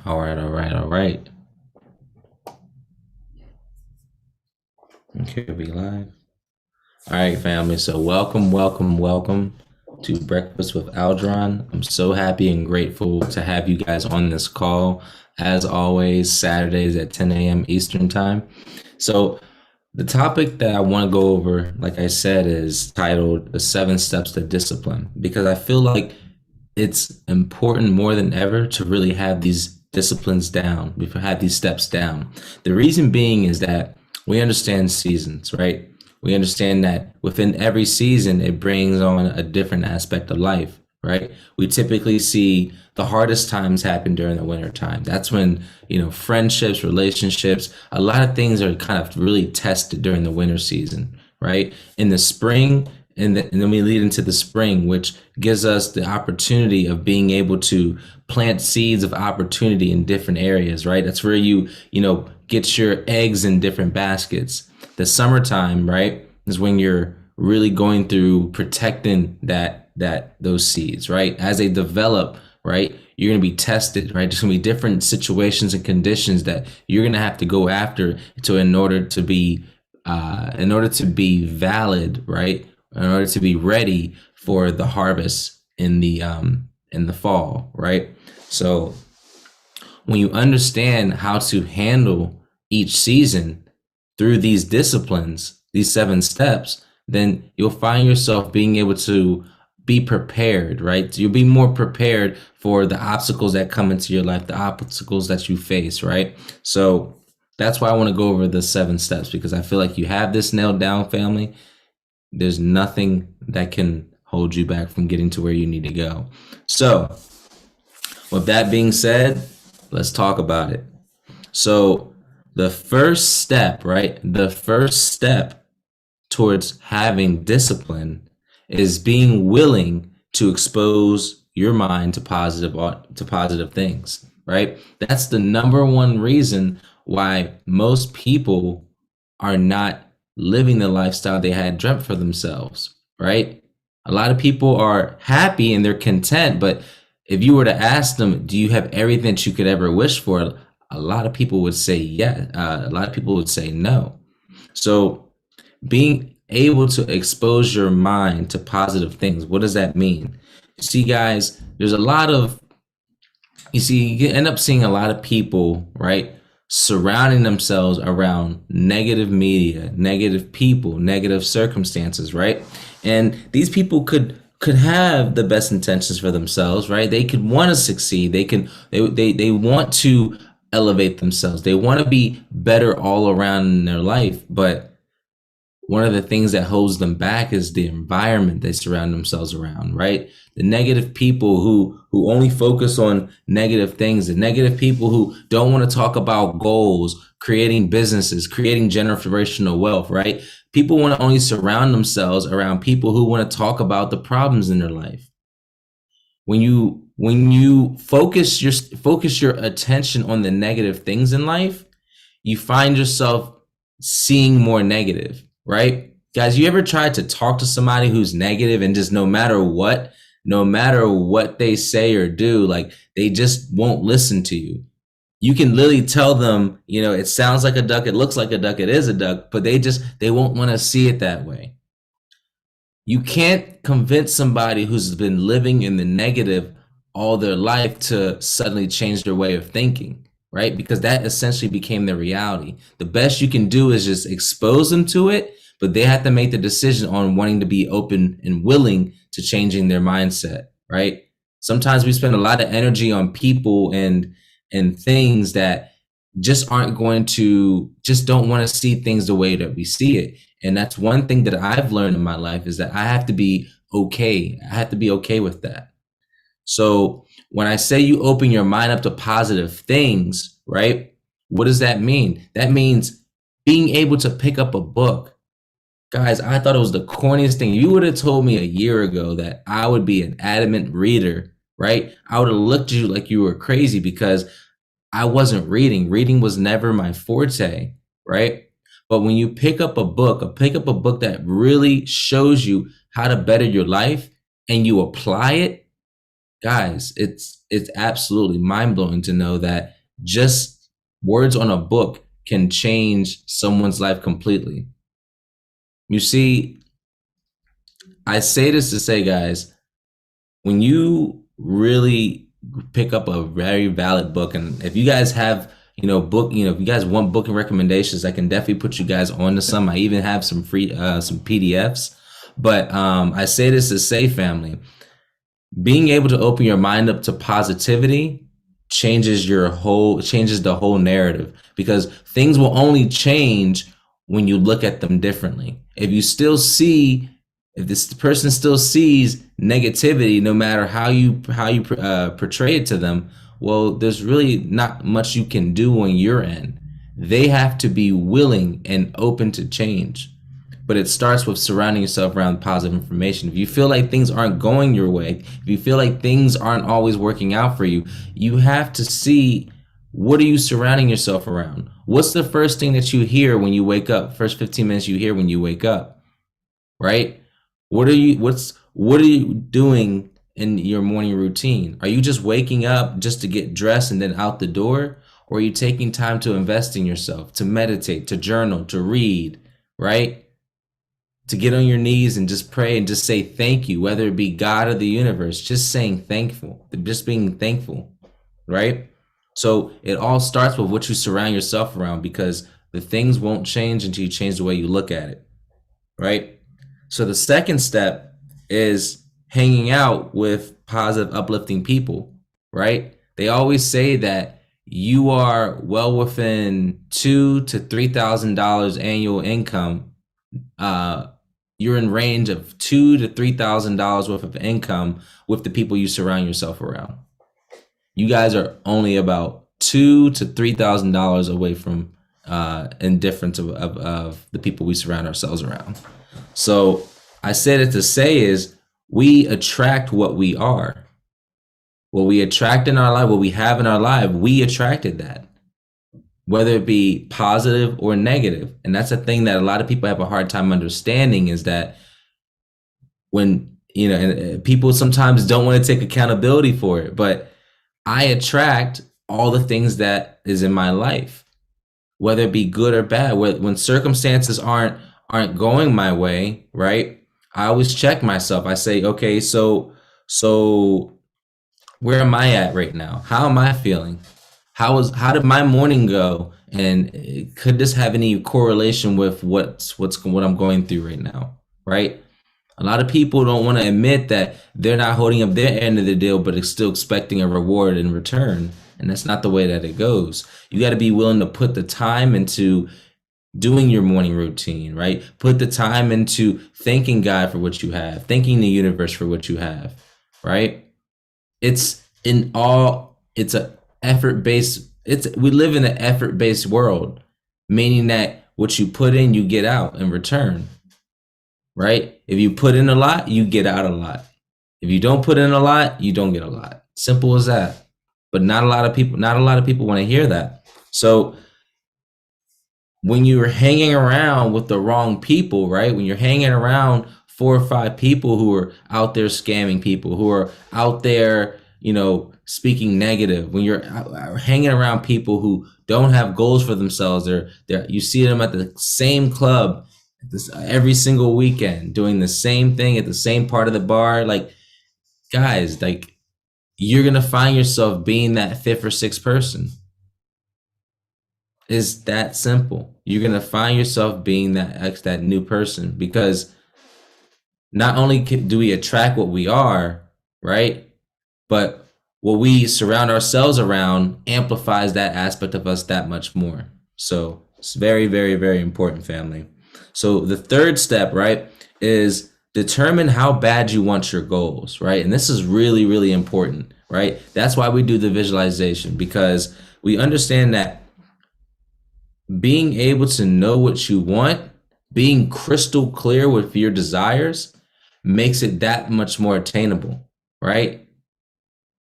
All right, all right, all right. Okay, we live. All right, family. So welcome, welcome, welcome to Breakfast with Aldron. I'm so happy and grateful to have you guys on this call. As always, Saturdays at 10 a.m. Eastern Time. So the topic that I want to go over, like I said, is titled The 7 Steps to Discipline, because I feel like it's important more than ever to really have these disciplines down. We've had these steps down. The reason being is that we understand seasons, right? We understand that within every season, it brings on a different aspect of life, right? We typically see the hardest times happen during the winter time. That's when, friendships, relationships, a lot of things are kind of really tested during the winter season, right? In the spring, and then we lead into the spring, which gives us the opportunity of being able to plant seeds of opportunity in different areas, right? That's where you get your eggs in different baskets. The summertime, right, is when you're really going through protecting those seeds, right? As they develop, right, you're going to be tested, right? There's going to be different situations and conditions that you're going to have to go after in order to be valid, right? In order to be ready for the harvest in the fall, right? So when you understand how to handle each season through these disciplines, these 7 steps, then you'll find yourself being able to be prepared, right? You'll be more prepared for the obstacles that come into your life, the obstacles that you face, right? So that's why I want to go over the 7 steps, because I feel like you have this nailed down, family. There's nothing that can hold you back from getting to where you need to go. So with that being said, let's talk about it. So the first step, right? The first step towards having discipline is being willing to expose your mind to positive things, right? That's the number one reason why most people are not living the lifestyle they had dreamt for themselves, right? A lot of people are happy and they're content, but if you were to ask them, do you have everything that you could ever wish for? A lot of people would say yes. A lot of people would say no. So being able to expose your mind to positive things, what does that mean? See, guys, you end up seeing a lot of people, right, surrounding themselves around negative media, negative people, negative circumstances, right? And these people could have the best intentions for themselves, right? They could want to succeed. They want to elevate themselves. They want to be better all around in their life, but one of the things that holds them back is the environment they surround themselves around, right? The negative people who only focus on negative things, the negative people who don't want to talk about goals, creating businesses, creating generational wealth, right? People want to only surround themselves around people who want to talk about the problems in their life. When you focus your attention on the negative things in life, you find yourself seeing more negative, right? Guys, you ever tried to talk to somebody who's negative and just no matter what they say or do, like they just won't listen to you? You can literally tell them, it sounds like a duck, it looks like a duck, it is a duck, but they won't want to see it that way. You can't convince somebody who's been living in the negative all their life to suddenly change their way of thinking, right? Because that essentially became their reality. The best you can do is just expose them to it, but they have to make the decision on wanting to be open and willing to changing their mindset, right? Sometimes we spend a lot of energy on people and things that just don't want to see things the way that we see it. And that's one thing that I've learned in my life, is that I have to be okay. I have to be okay with that. So when I say you open your mind up to positive things, right? What does that mean? That means being able to pick up a book. Guys, I thought it was the corniest thing. You would have told me a year ago that I would be an adamant reader, right? I would have looked at you like you were crazy, because I wasn't reading. Reading was never my forte, right? But when you pick up a book that really shows you how to better your life and you apply it, Guys, it's absolutely mind-blowing to know that just words on a book can change someone's life completely. You see, I say this to say, guys, when you really pick up a very valid book, and if you guys have, if you guys want booking recommendations, I can definitely put you guys on to some. I even have some free some PDFs. But I say this to say, family, being able to open your mind up to positivity changes the whole narrative, because things will only change when you look at them differently. If this person still sees negativity, no matter how you portray it to them, well, there's really not much you can do on your end. They have to be willing and open to change. But it starts with surrounding yourself around positive information. If you feel like things aren't going your way, if you feel like things aren't always working out for you, you have to see, what are you surrounding yourself around? What's the first thing that you hear when you wake up? First 15 minutes you hear when you wake up, right? What are you doing in your morning routine? Are you just waking up just to get dressed and then out the door? Or are you taking time to invest in yourself, to meditate, to journal, to read, right? To get on your knees and just pray and just say thank you, whether it be God or the universe, just saying thankful, just being thankful, right? So it all starts with what you surround yourself around, because the things won't change until you change the way you look at it, right? So the second step is hanging out with positive, uplifting people, right? They always say that you are well within $2,000 to $3,000 annual income. You're in range of $2,000 to $3,000 worth of income with the people you surround yourself around. You guys are only about $2,000 to $3,000 away from indifference of the people we surround ourselves around. So I said it to say is, we attract what we are. What we attract in our life, what we have in our life, we attracted that, whether it be positive or negative. And that's a thing that a lot of people have a hard time understanding, is that when, and people sometimes don't want to take accountability for it, but I attract all the things that is in my life, whether it be good or bad. When circumstances aren't going my way, right? I always check myself. I say, okay, so where am I at right now? How am I feeling? How did my morning go? And could this have any correlation with what I'm going through right now? Right? A lot of people don't want to admit that they're not holding up their end of the deal, but it's still expecting a reward in return. And that's not the way that it goes. You got to be willing to put the time into doing your morning routine, right? Put the time into thanking God for what you have, thanking the universe for what you have, right? It's a effort based. We live in an effort based world, meaning that what you put in, you get out in return, right? If you put in a lot, you get out a lot. If you don't put in a lot, you don't get a lot. Simple as that. But not a lot of people want to hear that. So when you're hanging around with the wrong people, right? When you're hanging around 4 or 5 people who are out there scamming people, who are out there, speaking negative, when you're hanging around people who don't have goals for themselves, you see them at the same club every single weekend, doing the same thing at the same part of the bar, like, guys, like, you're gonna find yourself being that 5th or 6th person. It's that simple. You're gonna find yourself being that new person, because not only do we attract what we are, right? But what we surround ourselves around amplifies that aspect of us that much more. So it's very, very, very important, family. So the third step, right, is determine how bad you want your goals, right? And this is really, really important, right? That's why we do the visualization, because we understand that being able to know what you want, being crystal clear with your desires, makes it that much more attainable, right?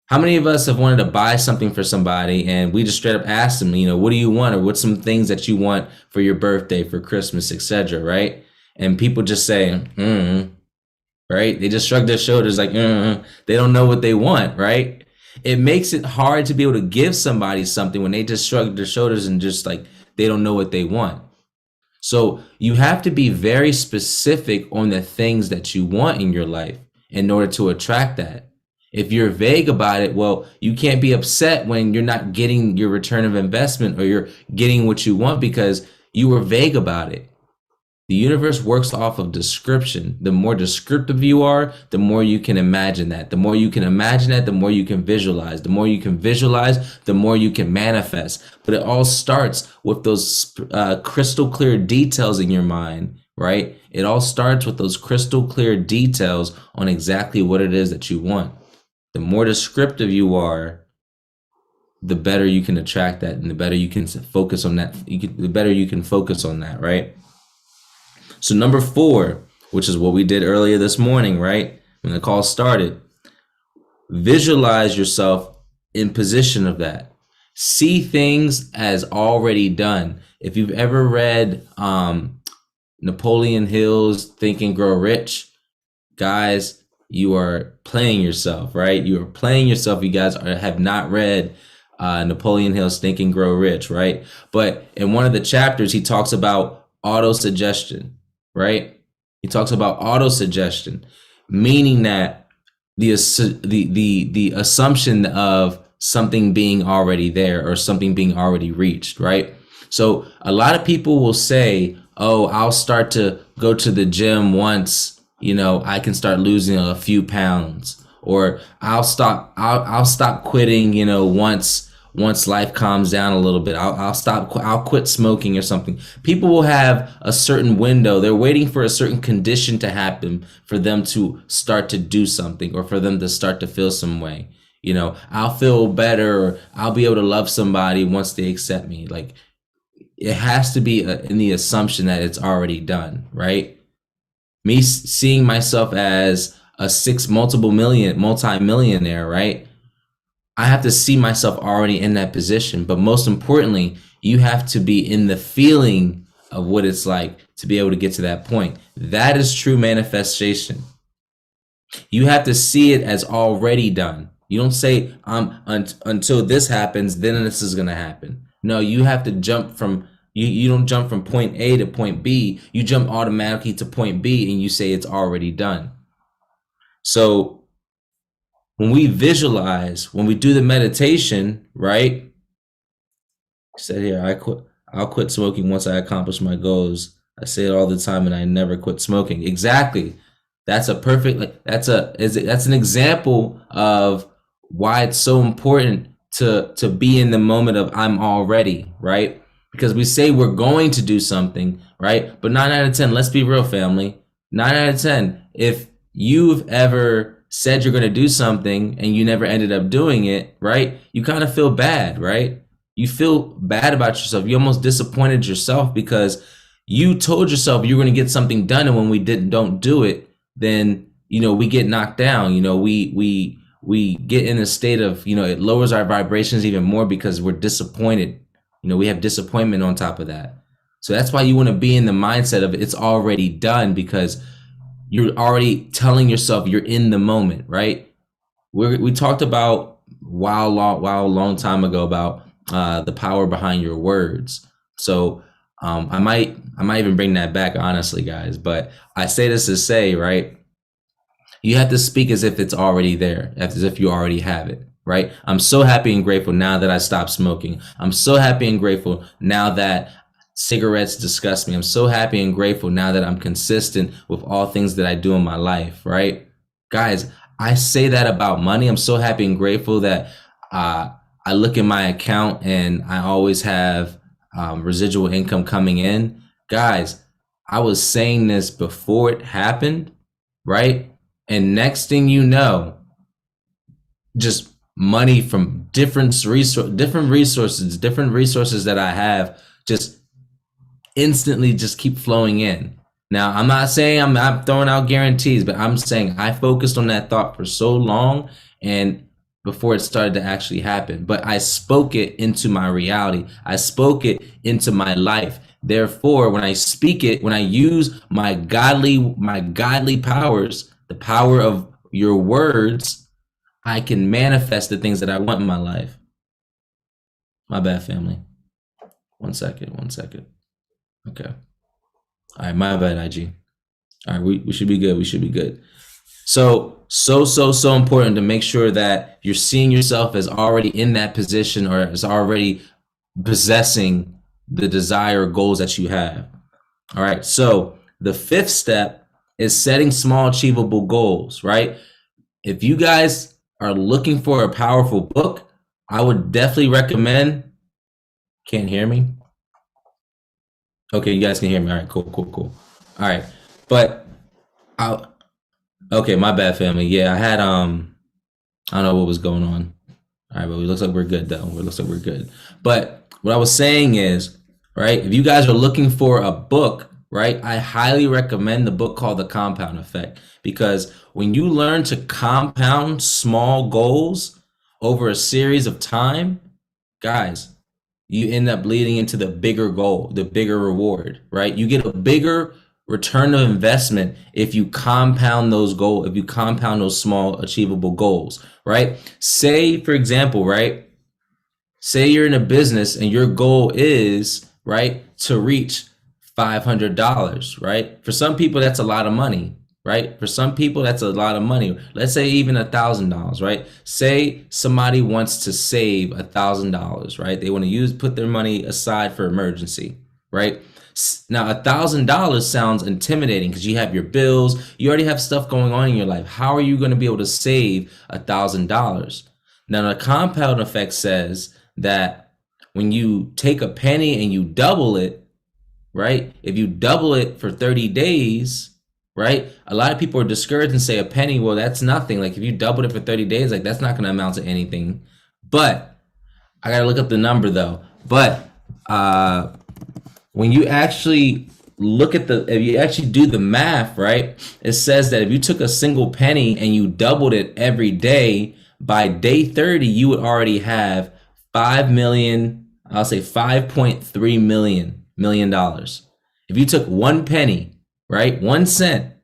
How many of us have wanted to buy something for somebody and we just straight up asked them, what do you want? Or what's some things that you want for your birthday, for Christmas, etc., right? And people just say, right? They just shrug their shoulders like, they don't know what they want, right? It makes it hard to be able to give somebody something when they just shrug their shoulders and just like, they don't know what they want. So you have to be very specific on the things that you want in your life in order to attract that. If you're vague about it, well, you can't be upset when you're not getting your return of investment or you're getting what you want because you were vague about it. The universe works off of description. The more descriptive you are, the more you can imagine that. The more you can imagine that, the more you can visualize. The more you can visualize, the more you can manifest. But it all starts with those crystal clear details in your mind, right? It all starts with those crystal clear details on exactly what it is that you want. The more descriptive you are, the better you can attract that, and the better you can focus on that. The better you can focus on that, right? So number 4, which is what we did earlier this morning, right? When the call started, visualize yourself in position of that. See things as already done. If you've ever read Napoleon Hill's Think and Grow Rich, guys, you are playing yourself, right? You are playing yourself. You guys have not read Napoleon Hill's Think and Grow Rich, right? But in one of the chapters, he talks about auto-suggestion. Right? He talks about auto-suggestion, meaning that the assumption of something being already there or something being already reached, right? So a lot of people will say, oh, I'll start to go to the gym once, I can start losing a few pounds, or I'll stop quitting, once life calms down a little bit. I'll quit smoking or something. People will have a certain window. They're waiting for a certain condition to happen for them to start to do something or for them to start to feel some way. I'll feel better, or I'll be able to love somebody once they accept me. Like, it has to be in the assumption that it's already done, right? Me seeing myself as a multi-millionaire, right? I have to see myself already in that position. But most importantly, you have to be in the feeling of what it's like to be able to get to that point. That is true manifestation. You have to see it as already done. You don't say, until this happens, then this is going to happen. No, you have to jump from, you don't jump from point A to point B. You jump automatically to point B and you say it's already done. So when we visualize, when we do the meditation, right? I said here, I'll quit smoking once I accomplish my goals. I say it all the time and I never quit smoking. Exactly. That's that's an example of why it's so important to be in the moment of I'm already, right? Because we say we're going to do something, right? But 9 out of 10, let's be real, family. 9 out of 10, if you've ever said you're going to do something and you never ended up doing it, right? You kind of feel bad, right? You feel bad about yourself. You almost disappointed yourself because you told yourself you're going to get something done, and when we don't do it, then we get knocked down. We get in a state of it lowers our vibrations even more because we're disappointed. We have disappointment on top of that. So that's why you want to be in the mindset of it's already done, because you're already telling yourself you're in the moment, right? We talked about a long time ago about the power behind your words. So I might even bring that back, honestly, guys. But I say this to say, right? You have to speak as if it's already there, as if you already have it, right? I'm so happy and grateful now that I stopped smoking. I'm so happy and grateful now that cigarettes disgust me. I'm so happy and grateful now that I'm consistent with all things that I do in my life, right? Guys, I say that about money. I'm so happy and grateful that I look in my account and I always have residual income coming in. Guys, I was saying this before it happened, right? And next thing you know, just money from different resources that I have just instantly just keep flowing in. Now, I'm not saying I'm not throwing out guarantees, but I'm saying I focused on that thought for so long and before it started to actually happen. But I spoke it into my reality. I spoke it into my life. Therefore, when I speak it, when I use my godly powers, the power of your words, I can manifest the things that I want in my life. My bad, family. 1 second, 1 second. Okay. All right, my bad, IG. All right, we should be good. We should be good. So important to make sure that you're seeing yourself as already in that position or as already possessing the desire goals that you have. All right. So the 5th step is setting small, achievable goals, right? If you guys are looking for a powerful book, I would definitely recommend. Can't hear me? Okay, you guys can hear me. All right, cool. All right. But okay, my bad, family. Yeah, I had I don't know what was going on. All right, but it looks like we're good though. It looks like we're good. But what I was saying is, right, if you guys are looking for a book, right, I highly recommend the book called The Compound Effect, because when you learn to compound small goals over a series of time, guys, you end up leading into the bigger goal, the bigger reward, right? You get a bigger return of investment if you compound those goals, if you compound those small achievable goals, right? Say, for example, right? Say you're in a business and your goal is, right, to reach $500, right? For some people, that's a lot of money, right? For some people, that's a lot of money. Let's say even $1,000, right? Say somebody wants to save $1,000, right? They want to put their money aside for emergency, right? Now, $1,000 sounds intimidating because you have your bills, you already have stuff going on in your life. How are you going to be able to save $1,000? Now, the compound effect says that when you take a penny and you double it, right? If you double it for 30 days, right? A lot of people are discouraged and say a penny, well, that's nothing. Like if you doubled it for 30 days, like that's not going to amount to anything. But I got to look up the number though. But when you actually look at if you actually do the math, right? It says that if you took a single penny and you doubled it every day, by day 30, you would already have 5 million, I'll say $5.3 million. If you took one penny, right? 1 cent,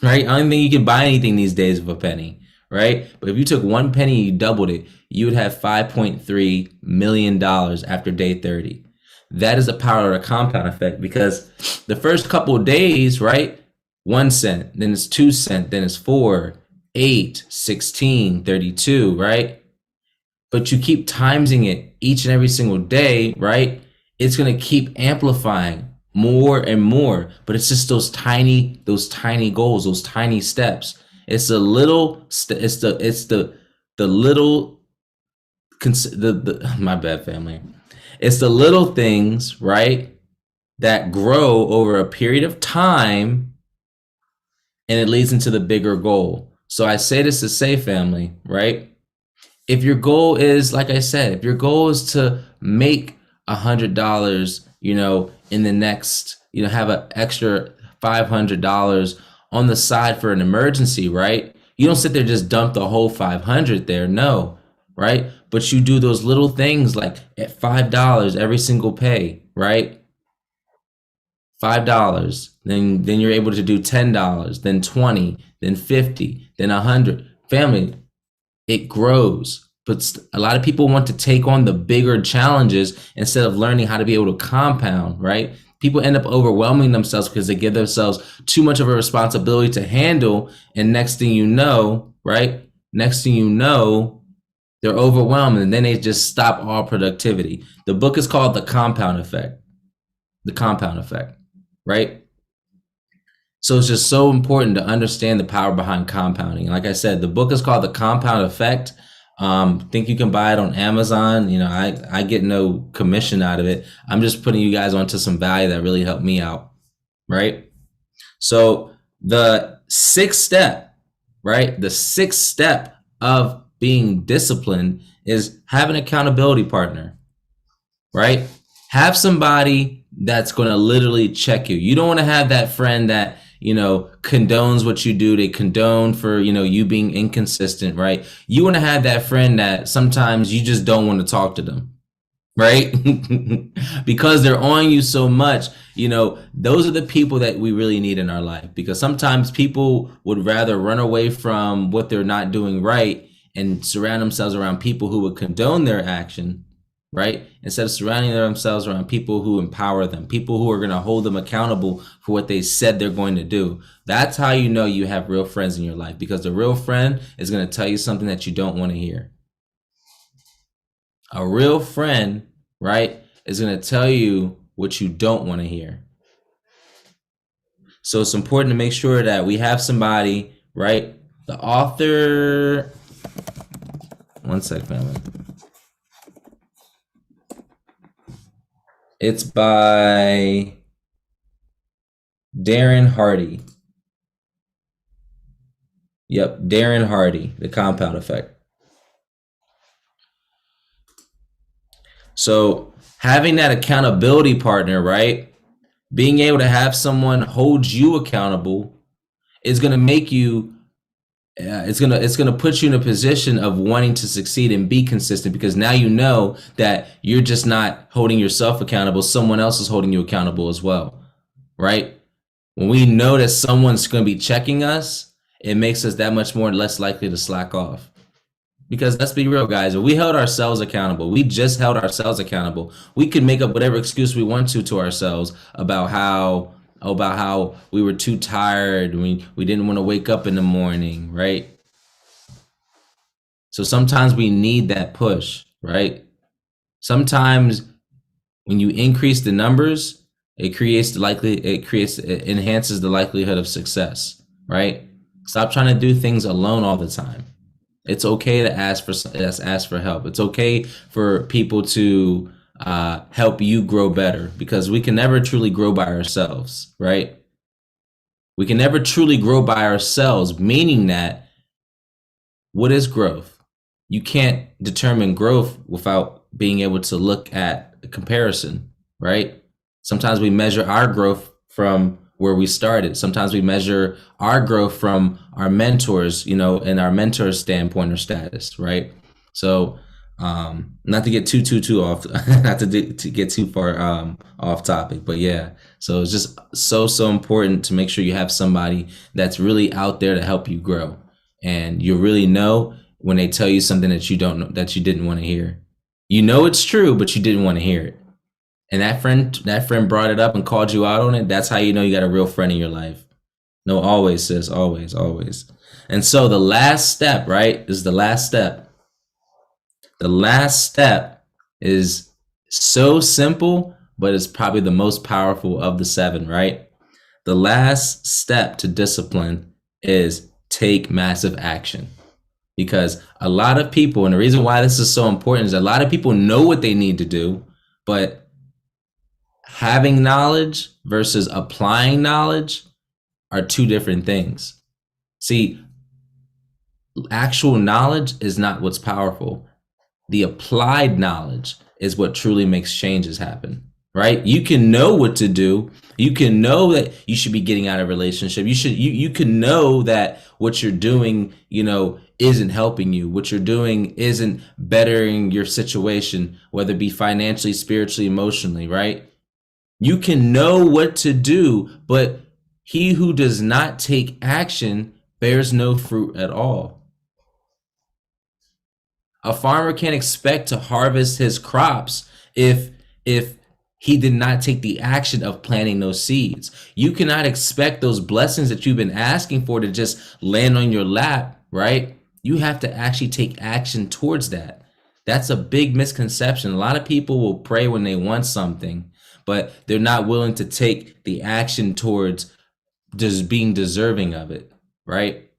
right? I don't think you can buy anything these days with a penny, right? But if you took one penny and you doubled it, you would have $5.3 million after day 30. That is the power of the compound effect, because the first couple of days, right? 1 cent, then it's 2 cents, then it's 4, 8, 16, 32, right? But you keep timesing it each and every single day, right? It's going to keep amplifying more and more, but it's just those tiny goals, those tiny steps. It's the little, my bad, family. It's the little things, right, that grow over a period of time, and it leads into the bigger goal. So I say this to say, family, right? If your goal is, like I said, if your goal is to make $100, in the next, have an extra $500 on the side for an emergency, right? You don't sit there and just dump the whole 500 there, no, right? But you do those little things like at $5 every single pay, right? $5, then you're able to do $10, then 20, then 50, then 100. Family, it grows. But a lot of people want to take on the bigger challenges instead of learning how to be able to compound, right? People end up overwhelming themselves because they give themselves too much of a responsibility to handle. And next thing you know, right? Next thing you know, they're overwhelmed and then they just stop all productivity. The book is called The Compound Effect. The Compound Effect, right? So it's just so important to understand the power behind compounding. Like I said, the book is called The Compound Effect. Think you can buy it on Amazon. I get no commission out of it. I'm just putting you guys onto some value that really helped me out, right? So the 6th step, right? The 6th step of being disciplined is have an accountability partner, right? Have somebody that's going to literally check you. You don't want to have that friend that, condones what you do. They condone for, you being inconsistent, right? You want to have that friend that sometimes you just don't want to talk to them, right? Because they're on you so much. Those are the people that we really need in our life, because sometimes people would rather run away from what they're not doing right and surround themselves around people who would condone their action, right? Instead of surrounding themselves around people who empower them, people who are going to hold them accountable for what they said they're going to do. That's how you know you have real friends in your life, because the real friend is going to tell you something that you don't want to hear. A real friend, right, is going to tell you what you don't want to hear. So it's important to make sure that we have somebody, right? The author, one sec, family. It's by Darren Hardy. Yep, Darren Hardy, The Compound Effect. So having that accountability partner, right? Being able to have someone hold you accountable is going to make you it's gonna put you in a position of wanting to succeed and be consistent, because now you know that you're just not holding yourself accountable, someone else is holding you accountable as well, right? When we know that someone's going to be checking us, it makes us that much more less likely to slack off. Because let's be real, guys, if we held ourselves accountable, we just held ourselves accountable, we could make up whatever excuse we want to ourselves about how we were too tired, we didn't want to wake up in the morning, right? So sometimes we need that push, right? Sometimes when you increase the numbers, it enhances the likelihood of success, right? Stop trying to do things alone all the time. It's okay to ask for help. It's okay for people to help you grow better, because we can never truly grow by ourselves, right? We can never truly grow by ourselves, meaning that, what is growth? You can't determine growth without being able to look at a comparison, right? Sometimes we measure our growth from where we started. Sometimes we measure our growth from our mentors, and our mentor's standpoint or status, right? So not to get too off, not to get too far off topic, but yeah. So it's just so important to make sure you have somebody that's really out there to help you grow, and you really know when they tell you something that you don't know, that you didn't want to hear. It's true, but you didn't want to hear it. And that friend brought it up and called you out on it. That's how you know you got a real friend in your life. No, always, sis, always. And so the last step, right, is the last step. The last step is so simple, but it's probably the most powerful of the 7, right? The last step to discipline is take massive action. Because a lot of people, and the reason why this is so important is a lot of people know what they need to do, but having knowledge versus applying knowledge are two different things. See, actual knowledge is not what's powerful. The applied knowledge is what truly makes changes happen, right? You can know what to do. You can know that you should be getting out of a relationship. You can know that what you're doing, isn't helping you. What you're doing isn't bettering your situation, whether it be financially, spiritually, emotionally, right? You can know what to do, but he who does not take action bears no fruit at all. A farmer can't expect to harvest his crops if he did not take the action of planting those seeds. You cannot expect those blessings that you've been asking for to just land on your lap, right? You have to actually take action towards that. That's a big misconception. A lot of people will pray when they want something, but they're not willing to take the action towards just being deserving of it, right?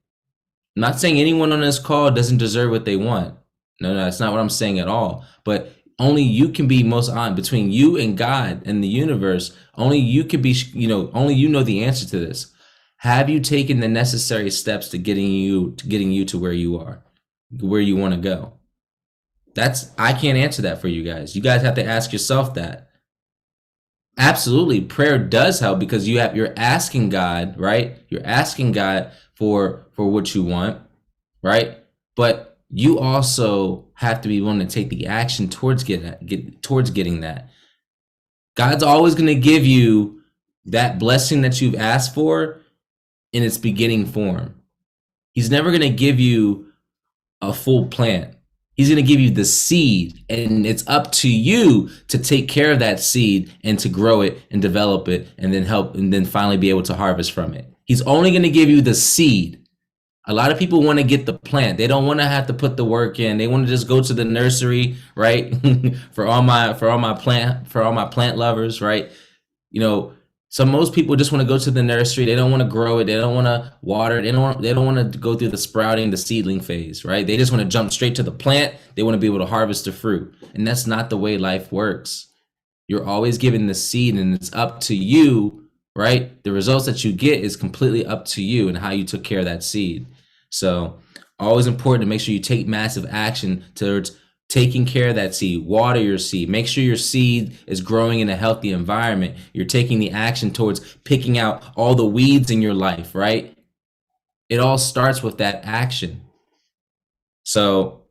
I'm not saying anyone on this call doesn't deserve what they want. No, that's not what I'm saying at all. But only you can be most honest between you and God and the universe. Only you can be, only you know the answer to this. Have you taken the necessary steps to getting you to where you are, where you want to go? I can't answer that for you guys. You guys have to ask yourself that. Absolutely, prayer does help, because you're asking God, right? You're asking God for what you want, right? But you also have to be willing to take the action towards getting that. God's always going to give you that blessing that you've asked for in its beginning form. He's never going to give you a full plant. He's going to give you the seed, and it's up to you to take care of that seed and to grow it and develop it and then finally be able to harvest from it. He's only going to give you the seed. A lot of people want to get the plant. They don't want to have to put the work in. They want to just go to the nursery, right? for all my plant lovers, right? So most people just want to go to the nursery. They don't want to grow it. They don't want to water it. They don't want to go through the sprouting, the seedling phase, right? They just want to jump straight to the plant. They want to be able to harvest the fruit. And that's not the way life works. You're always given the seed, and it's up to you, right? The results that you get is completely up to you and how you took care of that seed. So always important to make sure you take massive action towards taking care of that seed. Water your seed. Make sure your seed is growing in a healthy environment. You're taking the action towards picking out all the weeds in your life, right? It all starts with that action. So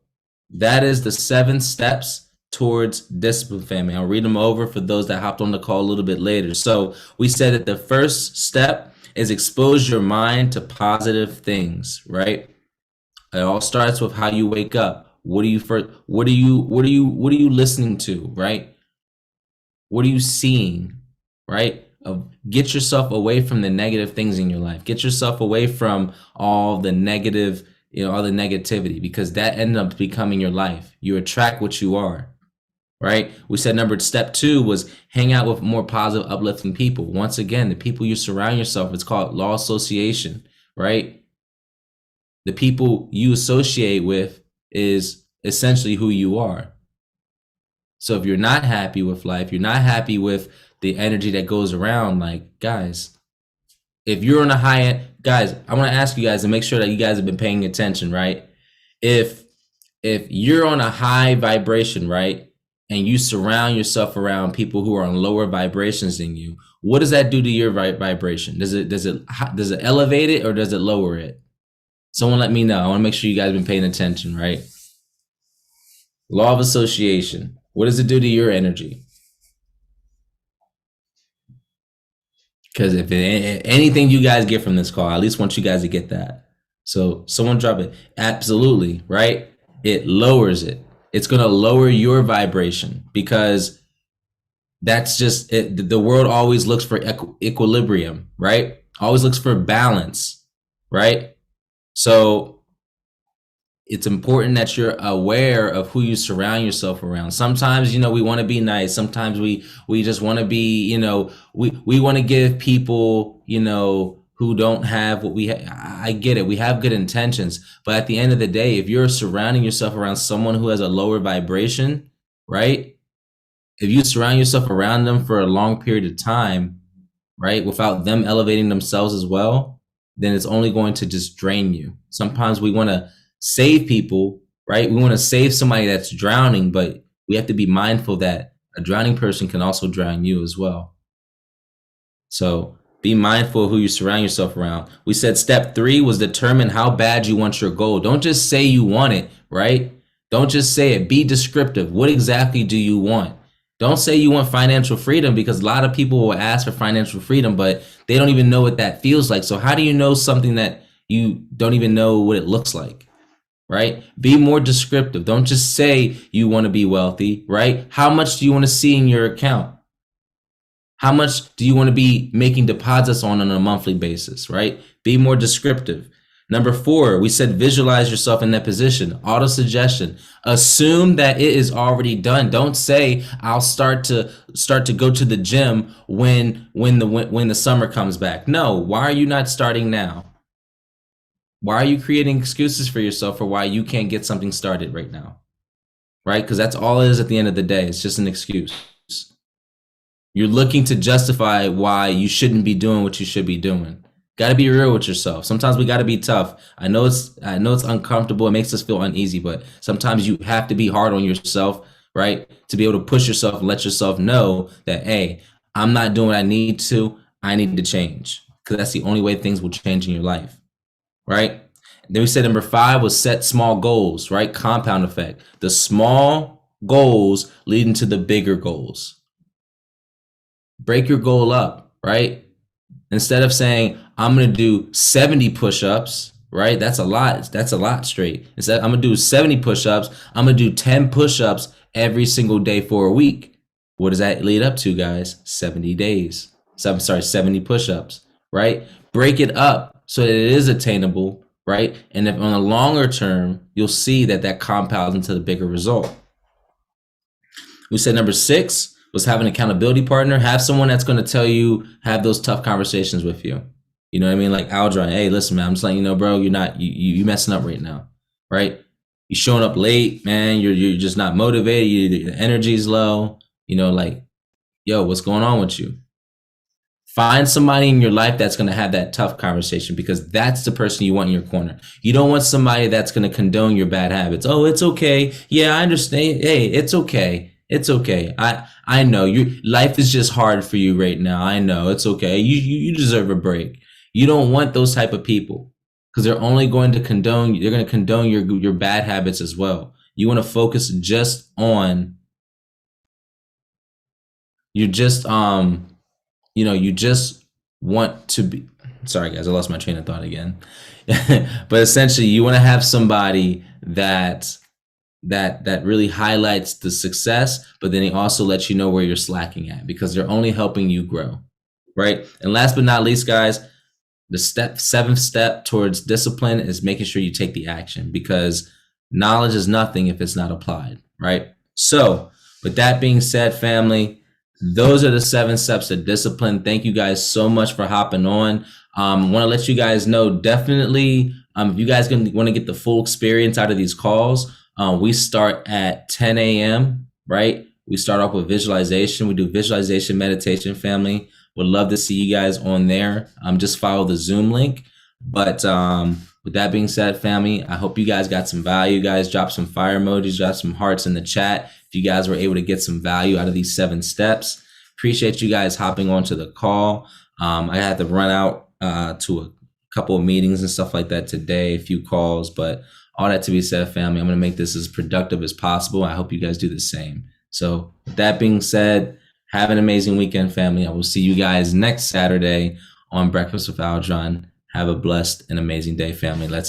that is the 7 steps towards discipline, family. I'll read them over for those that hopped on the call a little bit later. So we said that the first step is expose your mind to positive things, right? It all starts with how you wake up. What are you listening to, right? What are you seeing, right? Get yourself away from the negative things in your life. Get yourself away from all the negative, all the negativity, because that ends up becoming your life. You attract what you are, right? We said step 2 was hang out with more positive, uplifting people. Once again, the people you surround yourself, it's called law association, right? The people you associate with is essentially who you are. So if you're not happy with life, you're not happy with the energy that goes around, like, guys, if you're on a high end, guys, I want to ask you guys to make sure that you guys have been paying attention, right? If you're on a high vibration, right, and you surround yourself around people who are on lower vibrations than you, what does that do to your vibration? Does it elevate it or does it lower it? Someone let me know. I want to make sure you guys have been paying attention, right? Law of association. What does it do to your energy? Because if anything you guys get from this call, I at least want you guys to get that. So someone drop it. Absolutely, right? It lowers it. It's going to lower your vibration, because that's just it. The world always looks for equilibrium, right? Always looks for balance, right? So it's important that you're aware of who you surround yourself around. Sometimes, we want to be nice. Sometimes we just want to be, we want to give people, who don't have what we have. I get it. We have good intentions. But at the end of the day, if you're surrounding yourself around someone who has a lower vibration, right? If you surround yourself around them for a long period of time, right, without them elevating themselves as well, then it's only going to just drain you. Sometimes we want to save people, right? We want to save somebody that's drowning, but we have to be mindful that a drowning person can also drown you as well. So be mindful of who you surround yourself around. We said step 3 was determine how bad you want your goal. Don't just say you want it, right? Don't just say it. Be descriptive. What exactly do you want? Don't say you want financial freedom, because a lot of people will ask for financial freedom, but they don't even know what that feels like. So how do you know something that you don't even know what it looks like, right? Be more descriptive. Don't just say you want to be wealthy, right? How much do you want to see in your account? How much do you want to be making deposits on a monthly basis, right? Be more descriptive. Number 4, we said visualize yourself in that position. Auto suggestion. Assume that it is already done. Don't say I'll start to go to the gym when the summer comes back. No, why are you not starting now? Why are you creating excuses for yourself for why you can't get something started right now? Right? Because that's all it is at the end of the day. It's just an excuse. You're looking to justify why you shouldn't be doing what you should be doing. Got to be real with yourself. Sometimes we got to be tough. I know it's uncomfortable. It makes us feel uneasy, but sometimes you have to be hard on yourself, right? To be able to push yourself and let yourself know that, hey, I'm not doing what I need to. I need to change, because that's the only way things will change in your life, right? Then we said number 5 was set small goals, right? Compound effect. The small goals leading to the bigger goals. Break your goal up, right? Instead of saying, I'm going to do 70 push-ups, right? That's a lot. That's a lot straight. Instead, I'm going to do 70 push-ups. I'm going to do 10 push-ups every single day for a week. What does that lead up to, guys? 70 days. 70 push-ups, right? Break it up so that it is attainable, right? And if on a longer term, you'll see that that compounds into the bigger result. We said number 6 was have an accountability partner. Have someone that's going to tell you, have those tough conversations with you. You know what I mean? Like Aldrin, hey, listen, man, I'm just letting you know, bro, you're not, you messing up right now, right? You showing up late, man. You're just not motivated. Your energy's low. You know, like, yo, what's going on with you? Find somebody in your life that's going to have that tough conversation, because that's the person you want in your corner. You don't want somebody that's going to condone your bad habits. Oh, it's okay. Yeah, I understand. Hey, it's okay. It's okay. I know life is just hard for you right now. I know it's okay. You deserve a break. You don't want those type of people, because they're only going to condone. They're going to condone your bad habits as well. You want to focus just on. You just you just want to be. Sorry, guys, I lost my train of thought again. But essentially, you want to have somebody that really highlights the success, but then he also lets you know where you're slacking at, because they're only helping you grow, right? And last but not least, guys, the 7th step towards discipline is making sure you take the action, because knowledge is nothing if it's not applied, right? So with that being said, family, those are the 7 steps of discipline. Thank you guys so much for hopping on. Want to let you guys know, definitely, if you guys want to get the full experience out of these calls, we start at 10 a.m., right? We start off with visualization. We do visualization meditation, family. Would love to see you guys on there. Just follow the Zoom link. But with that being said, family, I hope you guys got some value. Guys, drop some fire emojis, drop some hearts in the chat if you guys were able to get some value out of these 7 steps. Appreciate you guys hopping onto the call. I had to run out to a couple of meetings and stuff like that today, a few calls, but all that to be said, family, I'm going to make this as productive as possible. I hope you guys do the same. So with that being said, have an amazing weekend, family. I will see you guys next Saturday on Breakfast with Aldrin. Have a blessed and amazing day, family. Let's